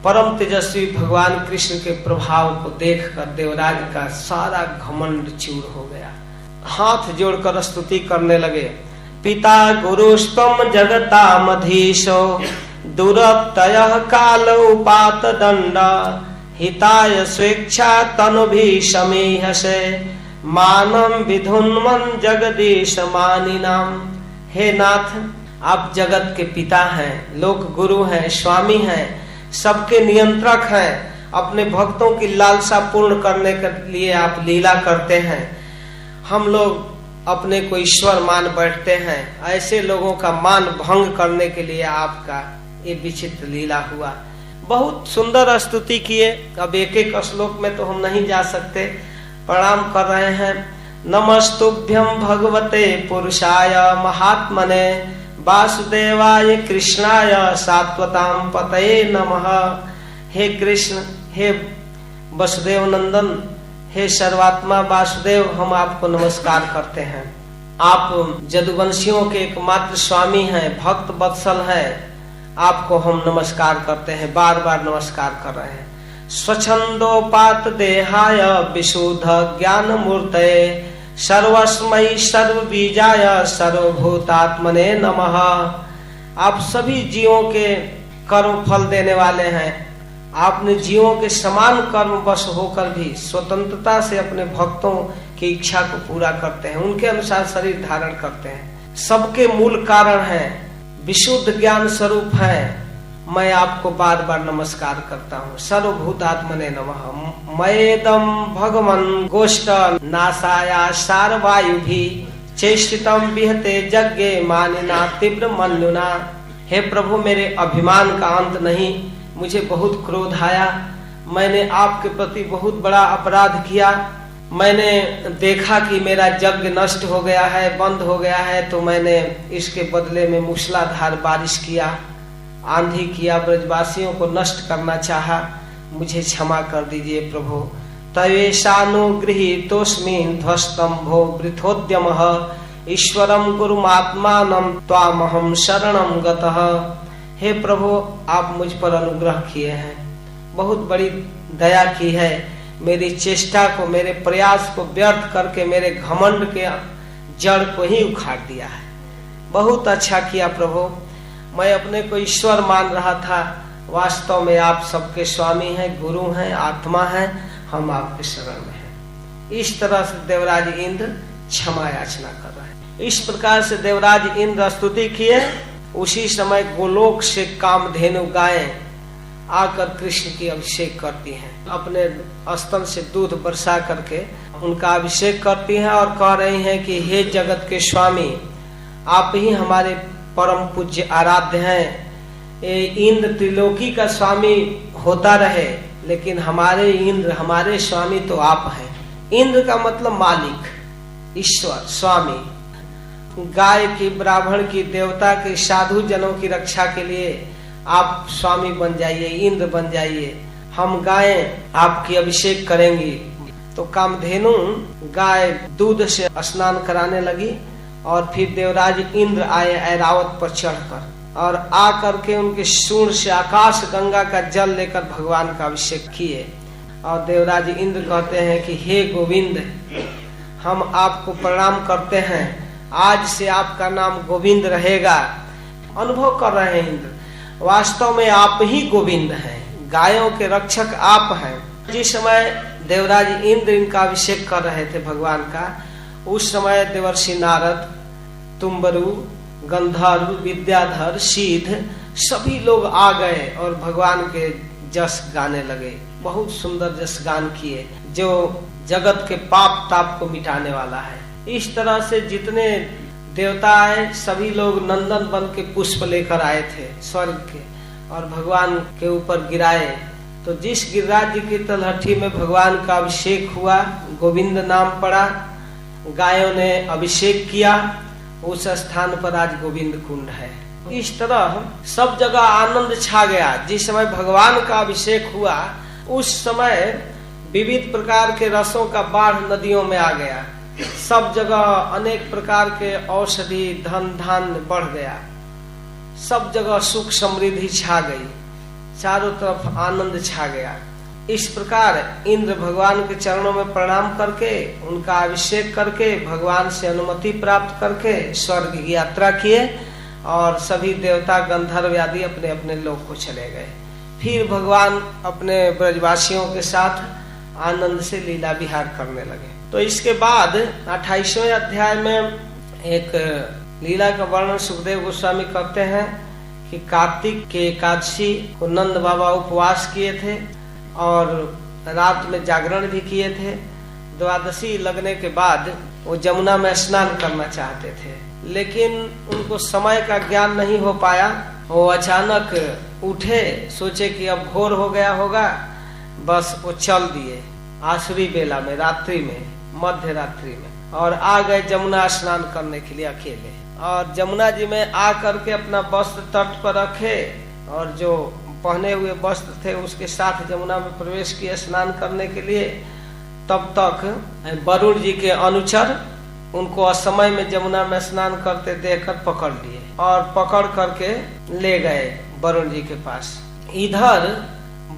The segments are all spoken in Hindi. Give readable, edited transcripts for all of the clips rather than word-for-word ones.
परम तेजस्वी भगवान कृष्ण के प्रभाव को देखकर देवराज का सारा घमंड चूर हो गया। हाथ जोड़कर स्तुति करने लगे। पिता गुरुस्तम जगतामधीशो दुरत्ययः काल उपात दंड हिताय स्वेच्छा तनुभि समीहसे मानम विधुन्मन जगदीश मानिनाम। हे नाथ, आप जगत के पिता हैं, लोक गुरु हैं, स्वामी हैं, सबके नियंत्रक हैं। अपने भक्तों की लालसा पूर्ण करने के लिए आप लीला करते हैं। हम लोग अपने को ईश्वर मान बैठते हैं, ऐसे लोगों का मान भंग करने के लिए आपका ये विचित्र लीला हुआ। बहुत सुंदर स्तुति किए। अब एक एक श्लोक में तो हम नहीं जा सकते, प्रणाम कर रहे हैं। नमस्तुभ्यं भगवते पुरुषाय महात्मने वासुदेवाय कृष्णाय सात्वतां पतये नमः। हे कृष्ण, हे वसुदेव नंदन, हे सर्वात्मा वासुदेव, हम आपको नमस्कार करते हैं। आप जदुवंशियों के एकमात्र स्वामी हैं, भक्त वत्सल हैं। आपको हम नमस्कार करते हैं, बार बार नमस्कार कर रहे हैं। स्वच्छंदोपात देहाय विशुद्ध ज्ञान मूर्तये सर्वस्मयी सर्वबीजाय सर्वभूतात्मने नमः। आप सभी जीवों के कर्म फल देने वाले हैं। आपने जीवों के समान कर्म वश होकर भी स्वतंत्रता से अपने भक्तों की इच्छा को पूरा करते हैं, उनके अनुसार शरीर धारण करते हैं। सबके मूल कारण हैं, विशुद्ध ज्ञान स्वरूप हैं। मैं आपको बार बार नमस्कार करता हूँ। सर्वभूतात्मने नमः। मयेदम भगवन गोष्ठ नासाया सारवायु भी चेष्टितम विहते यज्ञे मानिना तीव्र मन्युना। हे प्रभु, मेरे अभिमान का अंत नहीं। मुझे बहुत क्रोध आया, मैंने आपके प्रति बहुत बड़ा अपराध किया। मैंने देखा कि मेरा यज्ञ नष्ट हो गया है, बंद हो गया है, तो मैंने इसके बदले में मूसलाधार बारिश किया, आंधी किया, ब्रजवासियों को नष्ट करना चाहा। मुझे क्षमा कर दीजिए प्रभु। तवेशानुगृहीतोऽस्मिन् ध्वस्तंभो वृथोद्यमः ईश्वरं गुरुमात्मानं त्वामहं शरणं गतः। हे प्रभु, आप मुझ पर अनुग्रह किए हैं, बहुत बड़ी दया की है। मेरी चेष्टा को, मेरे प्रयास को व्यर्थ करके मेरे घमंड के जड़ को ही उखाड़ दिया है। बहुत अच्छा किया प्रभु। मैं अपने को ईश्वर मान रहा था, वास्तव में आप सबके स्वामी हैं, गुरु हैं, आत्मा हैं। हम आपके शरण में हैं। इस तरह से देवराज इंद्र क्षमा याचना कर रहे हैं। इस प्रकार से देवराज इंद्र स्तुति किए। उसी समय गोलोक से कामधेनु गायें आकर कृष्ण की अभिषेक करती हैं, अपने स्तन से दूध बरसा करके उनका अभिषेक करती हैं और कह रही हैं कि हे जगत के स्वामी, आप ही हमारे परम पूज्य आराध्य हैं। इंद्र त्रिलोकी का स्वामी होता रहे, लेकिन हमारे इंद्र, हमारे स्वामी तो आप हैं। इंद्र का मतलब मालिक, ईश्वर, स्वामी। गाय की, ब्राह्मण की, देवता के, साधु जनों की रक्षा के लिए आप स्वामी बन जाइए, इंद्र बन जाइए। हम गायें आपकी अभिषेक करेंगी। तो कामधेनु गाय दूध से स्नान कराने लगी और फिर देवराज इंद्र आए ऐरावत पर चढ़कर और आ करके उनके सूंड से आकाश गंगा का जल लेकर भगवान का अभिषेक किए। और देवराज इंद्र कहते हैं कि हे गोविंद, हम आपको प्रणाम करते हैं, आज से आपका नाम गोविंद रहेगा। अनुभव कर रहे हैं इंद्र, वास्तव में आप ही गोविंद हैं, गायों के रक्षक आप हैं। जिस समय देवराज इंद्र इनका अभिषेक कर रहे थे भगवान का, उस समय देवर्षि नारद, तुम्बरु, गंधर्व, विद्याधर, सिद्ध सभी लोग आ गए और भगवान के जस गाने लगे। बहुत सुंदर जस गान किए जो जगत के पाप ताप को मिटाने वाला है। इस तरह से जितने देवता आए सभी लोग नंदन बन के पुष्प लेकर आए थे स्वर्ग के और भगवान के ऊपर गिराए। तो जिस गिरिराज जी की तलहटी में भगवान का अभिषेक हुआ, गोविंद नाम पड़ा, गायों ने अभिषेक किया, उस स्थान पर आज गोविंद कुंड है। इस तरह सब जगह आनंद छा गया। जिस समय भगवान का अभिषेक हुआ उस समय विविध प्रकार के रसों का बाढ़ नदियों में आ गया। सब जगह अनेक प्रकार के औषधि, धन धान्य बढ़ गया। सब जगह सुख समृद्धि छा गई। चारों तरफ आनंद छा गया। इस प्रकार इंद्र भगवान के चरणों में प्रणाम करके, उनका अभिषेक करके, भगवान से अनुमति प्राप्त करके स्वर्ग की यात्रा किए और सभी देवता गंधर्व आदि अपने अपने लोक को चले गए। फिर भगवान अपने ब्रजवासियों के साथ आनंद से लीला विहार करने लगे। तो इसके बाद 28वें अध्याय में एक लीला का वर्णन सुखदेव गोस्वामी करते हैं कि कार्तिक के एकादशी को नंद बाबा उपवास किए थे और रात में जागरण भी किए थे। द्वादशी लगने के बाद वो जमुना में स्नान करना चाहते थे, लेकिन उनको समय का ज्ञान नहीं हो पाया। वो अचानक उठे, सोचे कि अब भोर हो गया होगा, बस वो चल दिए आसुरी बेला में, रात्रि में, मध्य रात्रि में, और आ गए जमुना स्नान करने के लिए अकेले। और जमुना जी में आ करके अपना वस्त्र तट पर रखे और जो पहने हुए वस्त्र थे उसके साथ जमुना में प्रवेश किए स्नान करने के लिए। तब तक वरुण जी के अनुचर उनको असमय में जमुना में स्नान करते देखकर पकड़ लिए और पकड़ करके ले गए वरुण जी के पास। इधर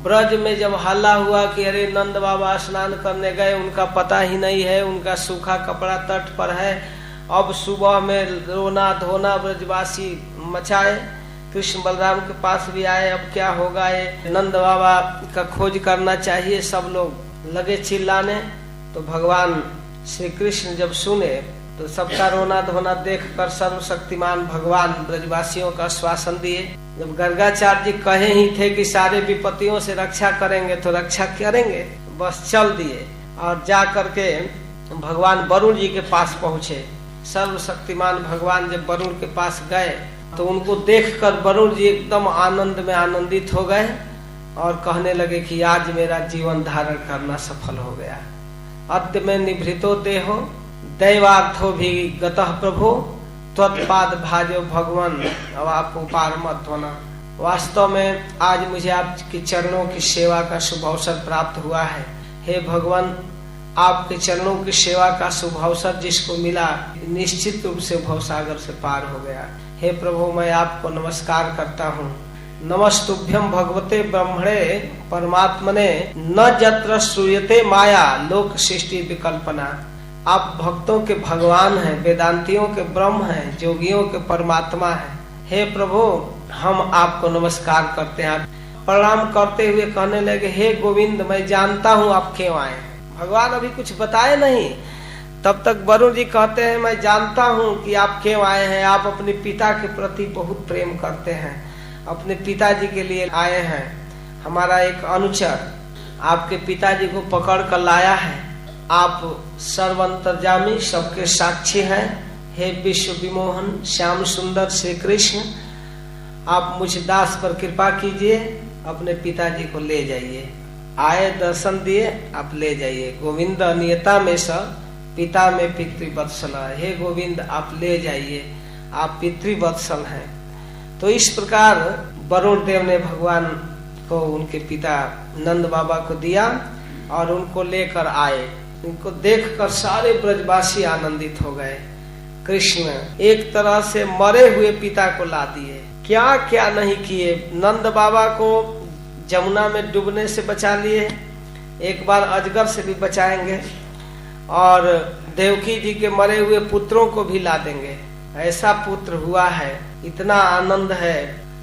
ब्रज में जब हल्ला हुआ कि अरे नंद बाबा स्नान करने गए, उनका पता ही नहीं है, उनका सूखा कपड़ा तट पर है। अब सुबह में रोना धोना ब्रजवासी मचाए, कृष्ण बलराम के पास भी आए, अब क्या होगा, ये नंद बाबा का खोज करना चाहिए। सब लोग लगे चिल्लाने। तो भगवान श्री कृष्ण जब सुने तो सबका रोना धोना देखकर सर्वशक्तिमान भगवान ब्रजवासियों का आश्वासन दिए। जब गर्गाचार्य जी कहे ही थे कि सारे विपत्तियों से रक्षा करेंगे तो रक्षा करेंगे, बस चल दिए और जा करके भगवान वरुण जी के पास पहुँचे। सर्वशक्तिमान भगवान जब वरुण के पास गए तो उनको देखकर वरुण जी एकदम आनंद में आनंदित हो गए और कहने लगे कि आज मेरा जीवन धारण करना सफल हो गया। अद्य में निभृतो देहो दैवार्थो भी गतः प्रभो त्वत्पाद भाजो भगवान। अब आपको पार मत होना। वास्तव में आज मुझे आपके चरणों की सेवा का शुभ अवसर प्राप्त हुआ है। हे भगवान, आपके चरणों की सेवा का शुभ अवसर जिसको मिला निश्चित रूप से भवसागर से पार हो गया। हे प्रभु, मैं आपको नमस्कार करता हूँ। नमस्तुभ्यं भगवते ब्रह्मणे परमात्मने न जत्र श्रूयते माया लोक सृष्टि विकल्पना। आप भक्तों के भगवान हैं, वेदांतियों के ब्रह्म हैं, जोगियों के परमात्मा हैं। हे प्रभु, हम आपको नमस्कार करते हैं। प्रणाम करते हुए कहने लगे, हे गोविंद, मैं जानता हूँ आप क्यों आए हैं। भगवान अभी कुछ बताए नहीं, तब तक वरुण जी कहते हैं, मैं जानता हूँ कि आप क्यों आए हैं। आप अपने पिता के प्रति बहुत प्रेम करते हैं, अपने पिताजी के लिए आए हैं। हमारा एक अनुचर आपके पिताजी को पकड़ कर लाया है। आप सर्वंतर्यामी, सबके साक्षी हैं। हे विश्व विमोहन श्याम सुंदर श्री कृष्ण, आप मुझ दास पर कृपा कीजिए, अपने पिताजी को ले जाइए। आए, दर्शन दिए, आप ले जाइए। गोविंद नियता में स पिता में पितृवत्सल। हे गोविंद, आप ले जाइए, आप पितृवत्सल हैं। तो इस प्रकार वरुण देव ने भगवान को उनके पिता नंद बाबा को दिया और उनको लेकर आए। उनको देखकर सारे ब्रजवासी आनंदित हो गए। कृष्ण एक तरह से मरे हुए पिता को ला दिए। क्या क्या नहीं किए। नंद बाबा को जमुना में डूबने से बचा लिए, एक बार अजगर से भी बचाएंगे, और देवकी जी के मरे हुए पुत्रों को भी ला देंगे। ऐसा पुत्र हुआ है, इतना आनंद है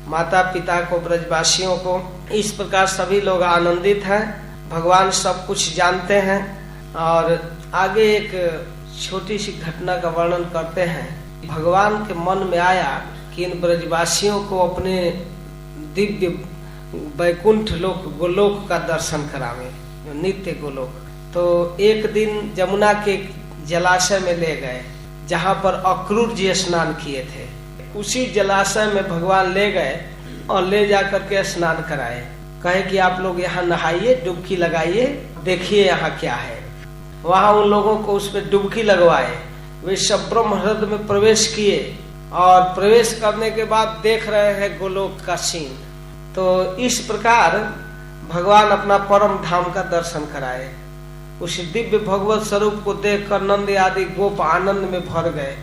माता पिता को, ब्रजवासियों को। इस प्रकार सभी लोग आनंदित हैं। भगवान सब कुछ जानते हैं। और आगे एक छोटी सी घटना का वर्णन करते हैं। भगवान के मन में आया कि इन ब्रजवासियों को अपने दिव्य वैकुंठ लोक, गोलोक का दर्शन करावे, नित्य गोलोक। तो एक दिन जमुना के जलाशय में ले गए जहाँ पर अक्रूर जी स्नान किए थे। उसी जलाशय में भगवान ले गए और ले जाकर के स्नान कराए। कहे कि आप लोग यहाँ नहाइए, डुबकी लगाइए, देखिए यहाँ क्या है। वहाँ उन लोगों को उसमें डुबकी लगवाए। वे सब ब्रह्म हृदय में प्रवेश किए और प्रवेश करने के बाद देख रहे हैं गोलोक का सीन। तो इस प्रकार भगवान अपना परम धाम का दर्शन कराए। उस दिव्य भगवत स्वरूप को देखकर नंद आदि गोप आनंद में भर गए।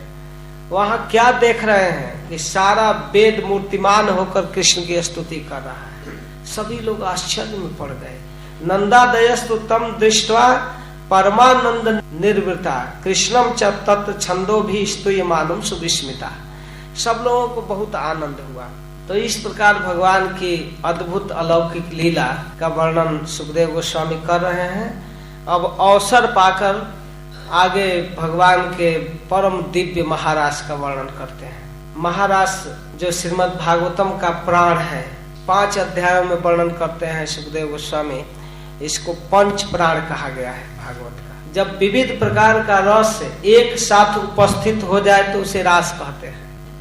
वहां क्या देख रहे हैं कि सारा वेद मूर्तिमान होकर कृष्ण की स्तुति कर रहा है। सभी लोग आश्चर्य में पड़ गए। नंदादयस्तु तम दृष्ट्वा परमानंद निर्वृता कृष्णम च तत् छंदो भी स्तूयमानम सुविस्मिता। सब लोगों को बहुत आनंद हुआ। तो इस प्रकार भगवान की अद्भुत अलौकिक लीला का वर्णन सुखदेव गोस्वामी कर रहे हैं। अब अवसर पाकर आगे भगवान के परम दिव्य महारास का वर्णन करते हैं। महारास जो श्रीमद् भागवतम का प्राण है, 5 अध्यायों में वर्णन करते हैं सुखदेव गोस्वामी। इसको पंच प्राण कहा गया है भागवत का। जब विविध प्रकार का रस एक साथ उपस्थित हो जाए तो उसे रास कहते हैं।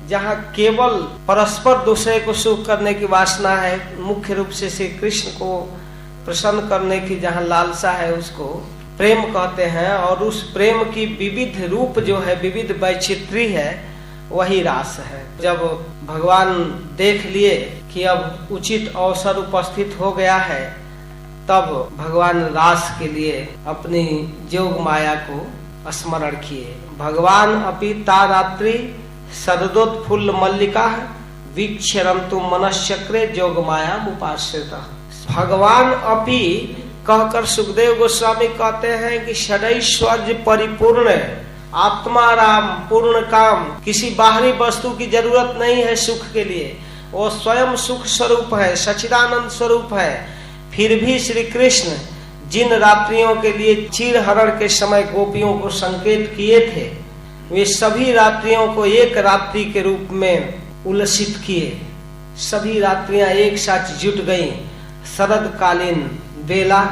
जहाँ केवल परस्पर दूसरे को सुख करने की वासना है, मुख्य रूप से श्री कृष्ण को प्रसन्न करने की जहाँ लालसा है, उसको प्रेम कहते हैं। और उस प्रेम की विविध रूप जो है, विविध वैचित्री है, वही रास है। जब भगवान देख लिए कि अब उचित अवसर उपस्थित हो गया है, तब भगवान रास के लिए अपनी जोग माया को स्मरण किए। भगवान अपि ता रात्रि शरदोत्फुल्ल मल्लिका वीक्षरन्तु मनश्चक्रे जोग माया उपाश्रिता। भगवान अपि कहकर सुखदेव गोस्वामी कहते हैं कि षडैश्वर्य परिपूर्ण आत्मा राम पूर्ण काम, किसी बाहरी वस्तु की जरूरत नहीं है सुख के लिए। वो स्वयं सुख स्वरूप है, सच्चिदानंद स्वरूप है। फिर भी श्री कृष्ण जिन रात्रियों के लिए चीरहरण के समय गोपियों को संकेत किए थे, वे सभी रात्रियों को एक रात्रि के रूप में उलसित किए। सभी रात्रियां एक साथ जुट गईं। शरद कालीन बेला,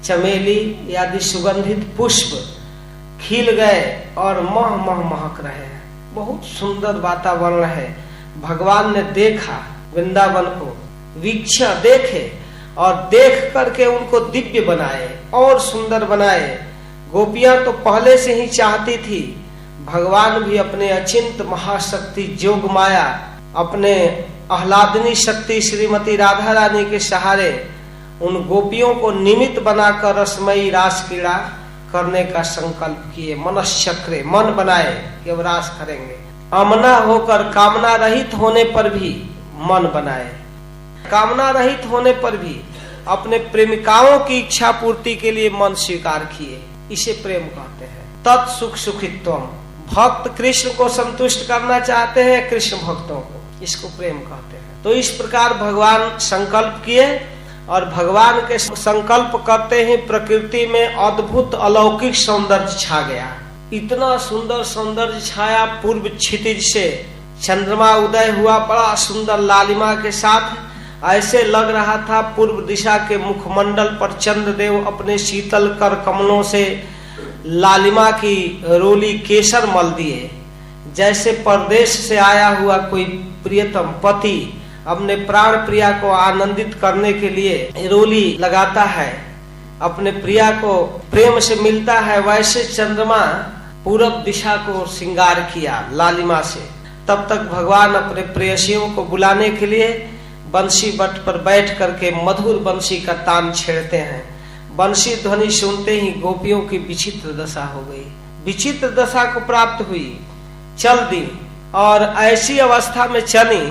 चमेली आदि सुगंधित पुष्प खिल गए और मह मह महक रहे हैं। बहुत सुंदर वातावरण है। भगवान ने देखा वृंदावन को, वीक्षा देखे और देख करके उनको दिव्य बनाए और सुंदर बनाए। गोपियां तो पहले से ही चाहती थी, भगवान भी अपने अचिंत महाशक्ति जोग माया, अपने आह्लादनी शक्ति श्रीमती राधा रानी के सहारे उन गोपियों को निमित्त बनाकर रसमयी रास क्रीड़ा करने का संकल्प किए। मनश्चक्रे, मन बनाए कि अब रास करेंगे। अमना होकर कामना रहित होने पर भी मन बनाए। कामना रहित होने पर भी अपने प्रेमिकाओं की इच्छा पूर्ति के लिए मन स्वीकार किए। इसे प्रेम कहते हैं। तत्सुख सुखित्वम, भक्त कृष्ण को संतुष्ट करना चाहते हैं, कृष्ण भक्तों को, इसको प्रेम कहते हैं। तो इस प्रकार भगवान संकल्प किए और भगवान के संकल्प करते ही प्रकृति में अद्भुत अलौकिक सौंदर्य छा गया। इतना सुंदर सौंदर्य छाया, पूर्व क्षितिज से चंद्रमा उदय हुआ बड़ा सुंदर लालिमा के साथ। ऐसे लग रहा था पूर्व दिशा के मुखमंडल पर चंद्रदेव अपने शीतल कर कमलों से लालिमा की रोली केसर मल दिए। जैसे परदेश से आया हुआ कोई प्रियतम पति अपने प्राण प्रिया को आनंदित करने के लिए रोली लगाता है, अपने प्रिया को प्रेम से मिलता है, वैसे चंद्रमा पूरब दिशा को श्रृंगार किया लालिमा से। तब तक भगवान अपने प्रेयसियों को बुलाने के लिए बंसी बट पर बैठ करके मधुर बंसी का तान छेड़ते हैं। बंसी ध्वनि सुनते ही गोपियों की विचित्र दशा हो गई, विचित्र दशा को प्राप्त हुई। चल दी और ऐसी अवस्था में चली,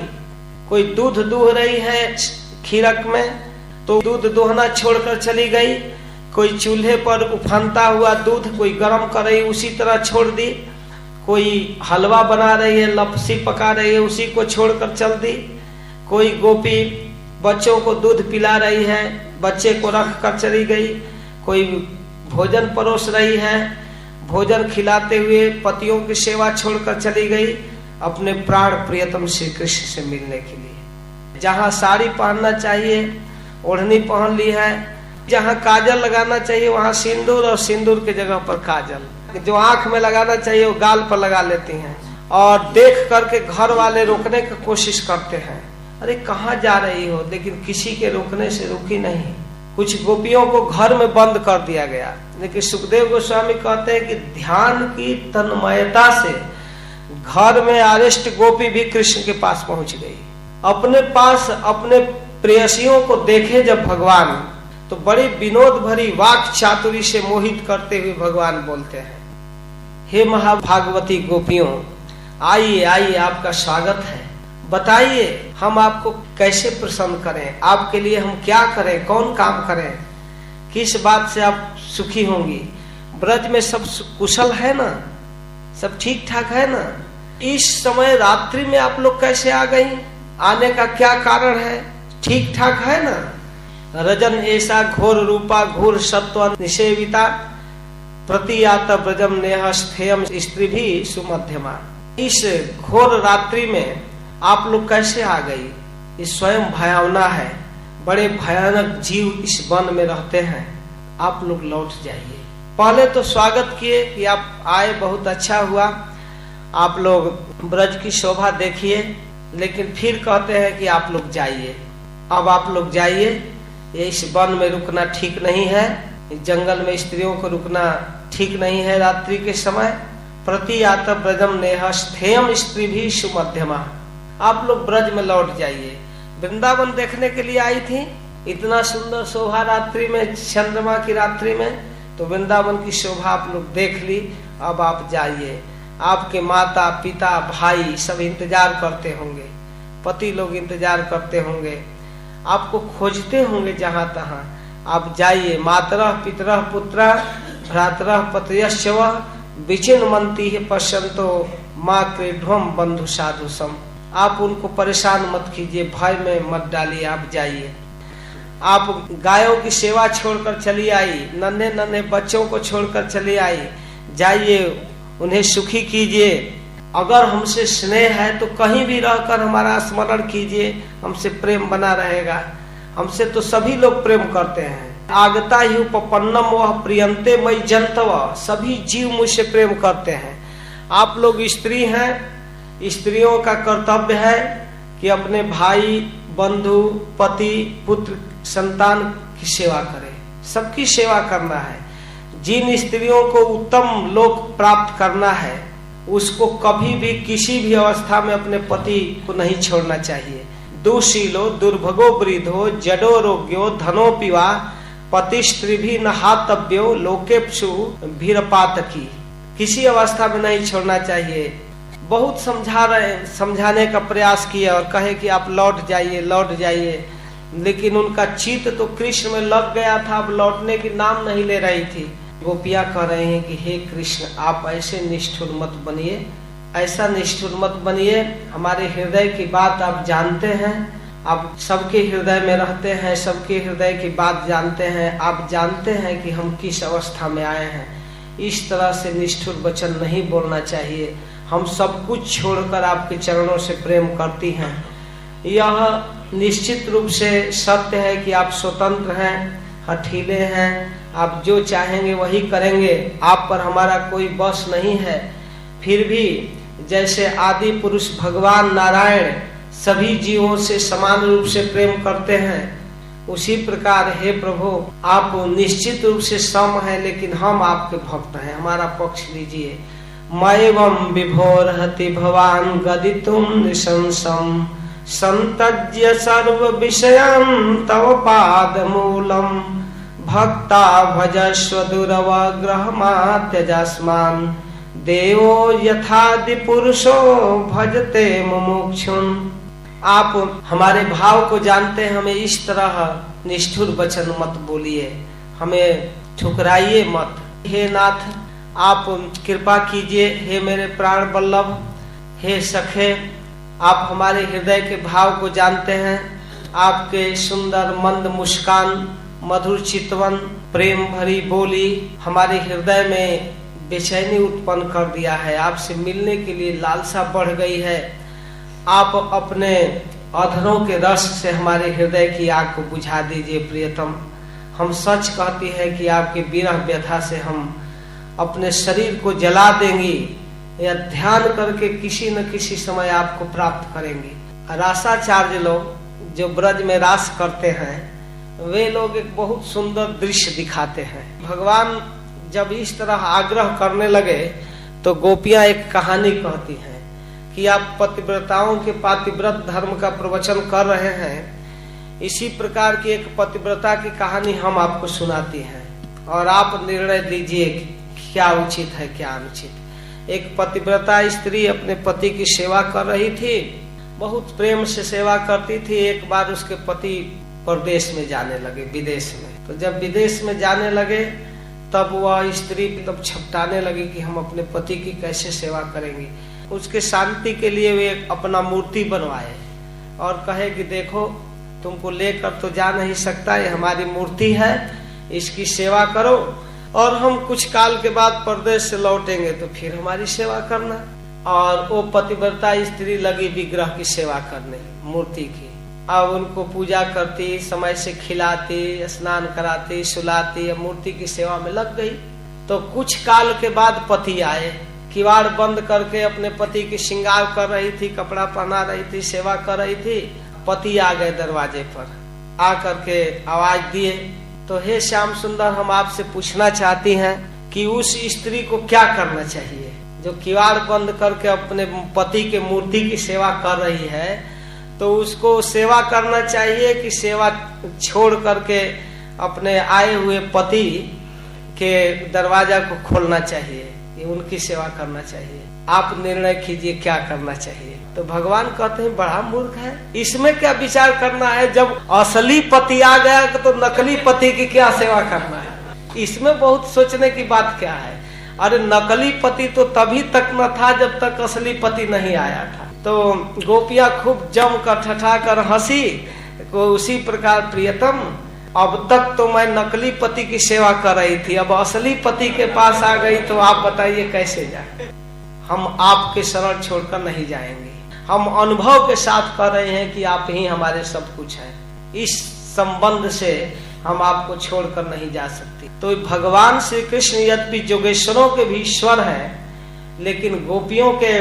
कोई दूध दूह रही है खीरक में तो दूध दोहना छोड़कर चली गई, कोई चूल्हे पर उफनता हुआ दूध कोई गर्म कर रही उसी तरह छोड़ दी, कोई हलवा बना रही है लपसी पका रही है उसी को छोड़कर चल दी, कोई गोपी बच्चों को दूध पिला रही है बच्चे को रख कर चली गई, कोई भोजन परोस रही है भोजन खिलाते हुए पतियों की सेवा छोड़कर चली गई अपने प्राण प्रियतम श्री कृष्ण से मिलने के लिए। जहाँ साड़ी पहनना चाहिए ओढ़नी पहन ली है, जहाँ काजल लगाना चाहिए वहाँ सिंदूर और सिंदूर के जगह पर काजल, जो आंख में लगाना चाहिए वो गाल पर लगा लेती हैं और देख करके घर वाले रोकने की कोशिश करते हैं, अरे कहाँ जा रही हो, लेकिन किसी के रोकने से रुकी नहीं। कुछ गोपियों को घर में बंद कर दिया गया, लेकिन सुखदेव गोस्वामी कहते हैं कि ध्यान की तन्मयता से घर में आरिष्ट गोपी भी कृष्ण के पास पहुंच गई। अपने पास अपने प्रेयसियों को देखे जब भगवान तो बड़ी विनोद भरी वाक चातुरी से मोहित करते हुए भगवान बोलते हैं, हे महाभागवती गोपियों आइए आइए आपका स्वागत है। बताइए हम आपको कैसे प्रसन्न करें, आपके लिए हम क्या करें, कौन काम करें, किस बात से आप सुखी होंगी। ब्रज में सब कुशल है ना, सब ठीक ठाक है ना। इस समय रात्रि में आप लोग कैसे आ गई, आने का क्या कारण है, ठीक ठाक है ना। रजन ऐसा घोर रूपा घोर सत्व निषेविता प्रतियात ब्रजम नेह स्थेयम स्त्री भी सुमध्यमा। इस घोर रात्रि में आप लोग कैसे आ गई, ये स्वयं भयावना है। बड़े भयानक जीव इस वन में रहते हैं, आप लोग लौट जाइए। पहले तो स्वागत किए कि आप आए, बहुत अच्छा हुआ, आप लोग ब्रज की शोभा देखिए, लेकिन फिर कहते हैं कि आप लोग जाइए। अब आप लोग जाइए, ये इस वन में रुकना ठीक नहीं है, जंगल में स्त्रियों को रुकना ठीक नहीं है रात्रि के समय। प्रतियात ब्रजम नेह स्थेयम स्त्री भी सुमध्यमा। आप लोग ब्रज में लौट जाइए। वृंदावन देखने के लिए आई थी, इतना सुंदर शोभा रात्रि में, चंद्रमा की रात्रि में, तो वृंदावन की शोभा आप लोग देख ली। अब आप जाइए, आपके माता पिता भाई सब इंतजार करते होंगे, पति लोग इंतजार करते होंगे, आपको खोजते होंगे जहां तहां। आप जाइए। मातरः पितरः पुत्रः भ्रातरः पतयश्च विचिन्वन्ति पश्यन्तो मां क्रीड्वम बंधु साधुसम। आप उनको परेशान मत कीजिए, भय में मत डालिए, आप जाइए। आप गायों की सेवा छोड़कर चली आई, नन्हे नन्हे बच्चों को छोड़कर चली आई, जाइए उन्हें सुखी कीजिए। अगर हमसे स्नेह है तो कहीं भी रहकर हमारा स्मरण कीजिए, हमसे प्रेम बना रहेगा। हमसे तो सभी लोग प्रेम करते हैं। आगता ही उपपन्नम वह प्रियंते मई जंतव। सभी जीव मुझसे प्रेम करते हैं। आप लोग स्त्री हैं, स्त्रियों का कर्तव्य है कि अपने भाई बंधु पति पुत्र संतान की सेवा करें, सबकी सेवा करना है। जिन स्त्रियों को उत्तम लोक प्राप्त करना है, उसको कभी भी किसी भी अवस्था में अपने पति को नहीं छोड़ना चाहिए। दुशीलो दुर्भगो वृद्धो जडो रोग्यो धनो पिवा पति स्त्री भी नहातव्यो लोकेप्सु भीरपातकी। किसी अवस्था में नहीं छोड़ना चाहिए। बहुत समझाने का प्रयास किया और कहे कि आप लौट जाइए लौट जाइए, लेकिन उनका चित्त तो कृष्ण में लग गया था, अब लौटने की नाम नहीं ले रही थी। गोपियां कह रहे हैं कि हे कृष्ण, आप ऐसे निष्ठुर मत बनिए, ऐसा निष्ठुर मत बनिए। हमारे हृदय की बात आप जानते हैं, आप सबके हृदय में रहते हैं, सबके हृदय की बात जानते हैं। आप जानते हैं कि हम किस अवस्था में आए हैं। इस तरह से निष्ठुर वचन नहीं बोलना चाहिए। हम सब कुछ छोड़कर आपके चरणों से प्रेम करती हैं। यह निश्चित रूप से सत्य है कि आप स्वतंत्र हैं, हठीले हैं, आप जो चाहेंगे वही करेंगे, आप पर हमारा कोई बस नहीं है। फिर भी जैसे आदि पुरुष भगवान नारायण सभी जीवों से समान रूप से प्रेम करते हैं, उसी प्रकार हे प्रभु आप निश्चित रूप से सम है, लेकिन हम आपके भक्त हैं, हमारा पक्ष लीजिए। मयवम विभोरहति भवान गदितुम निशंसम संतज्य सर्व विषयं तव पाद मूलम भक्ता भजस्व दुरवग्रहमात्यजस्मान् देवो यथादि पुरुषो भजते मुमुक्षुन्। आप हमारे भाव को जानते हैं, हमें इस तरह निष्ठुर वचन मत बोलिए, हमें ठुकराइए मत। हे नाथ आप कृपा कीजिए, हे मेरे प्राण वल्लभ, हे सखे, आप हमारे हृदय के भाव को जानते हैं। आपके सुंदर मंद मुस्कान, मधुर चितवन, प्रेम भरी बोली हमारे हृदय में बेचैनी उत्पन्न कर दिया है। आपसे मिलने के लिए लालसा बढ़ गई है। आप अपने अधरों के रस से हमारे हृदय की आग को बुझा दीजिए प्रियतम। हम सच कहती है कि आपके विरह व्यथा से हम अपने शरीर को जला देंगी या ध्यान करके किसी न किसी समय आपको प्राप्त करेंगे। रासाचार्य लोग जो ब्रज में रास करते हैं, वे लोग एक बहुत सुंदर दृश्य दिखाते हैं। भगवान जब इस तरह आग्रह करने लगे तो गोपियां एक कहानी कहती हैं कि आप पतिव्रताओं के पातिव्रत धर्म का प्रवचन कर रहे हैं, इसी प्रकार की एक पतिव्रता की कहानी हम आपको सुनाती हैं और आप निर्णय दीजिए क्या उचित है क्या अनुचित। एक पतिव्रता स्त्री अपने पति की सेवा कर रही थी, बहुत प्रेम से सेवा करती थी। एक बार उसके पति परदेश में जाने लगे, विदेश में। तो जब विदेश में जाने लगे तब वह स्त्री तब छपटाने लगी कि हम अपने पति की कैसे सेवा करेंगे। उसके शांति के लिए वे अपना मूर्ति बनवाए और कहे कि देखो तुमको लेकर तो जा नहीं सकता, ये हमारी मूर्ति है, इसकी सेवा करो और हम कुछ काल के बाद परदेश से लौटेंगे तो फिर हमारी सेवा करना। और वो पतिव्रता स्त्री लगी विग्रह की सेवा करने, मूर्ति की। अब उनको पूजा करती, समय से खिलाती, स्नान कराती, सुलाती, अब मूर्ति की सेवा में लग गई। तो कुछ काल के बाद पति आए, किवाड़ बंद करके अपने पति की श्रृंगार कर रही थी, कपड़ा पहना रही थी, सेवा कर रही थी। पति आ गए दरवाजे पर, आ करके आवाज दिए, तो हे श्याम सुंदर, हम आपसे पूछना चाहती हैं कि उस स्त्री को क्या करना चाहिए जो किवाड़ बंद करके अपने पति के मूर्ति की सेवा कर रही है। तो उसको सेवा करना चाहिए कि सेवा छोड़ करके अपने आए हुए पति के दरवाजा को खोलना चाहिए, कि उनकी सेवा करना चाहिए। आप निर्णय कीजिए क्या करना चाहिए। तो भगवान कहते हैं बड़ा मूर्ख है, इसमें क्या विचार करना है, जब असली पति आ गया तो नकली पति की क्या सेवा करना है, इसमें बहुत सोचने की बात क्या है। अरे नकली पति तो तभी तक न था जब तक असली पति नहीं आया था। तो गोपियां खूब जम कर ठठा कर हंसी को उसी प्रकार प्रियतम, अब तक तो मैं नकली पति की सेवा कर रही थी, अब असली पति के पास आ गई तो आप बताइए कैसे जाए। हम आपके शरण छोड़कर नहीं जाएंगे, हम अनुभव के साथ कर रहे हैं कि आप ही हमारे सब कुछ हैं, इस संबंध से हम आपको छोड़कर नहीं जा सकते। तो भगवान श्री कृष्ण यद्यपि जोगेश्वरों के भी ईश्वर हैं, लेकिन गोपियों के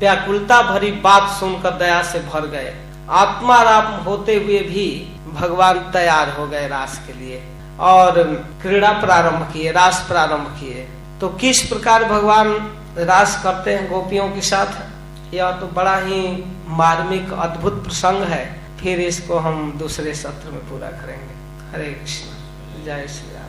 व्याकुलता भरी बात सुनकर दया से भर गए। आत्माराम होते हुए भी भगवान तैयार हो गए रास के लिए और क्रीड़ा प्रारंभ किए, रास प्रारंभ किए। तो किस प्रकार भगवान रास करते हैं गोपियों के साथ, यह तो बड़ा ही मार्मिक अद्भुत प्रसंग है। फिर इसको हम दूसरे सत्र में पूरा करेंगे। हरे कृष्ण, जय श्री राधे।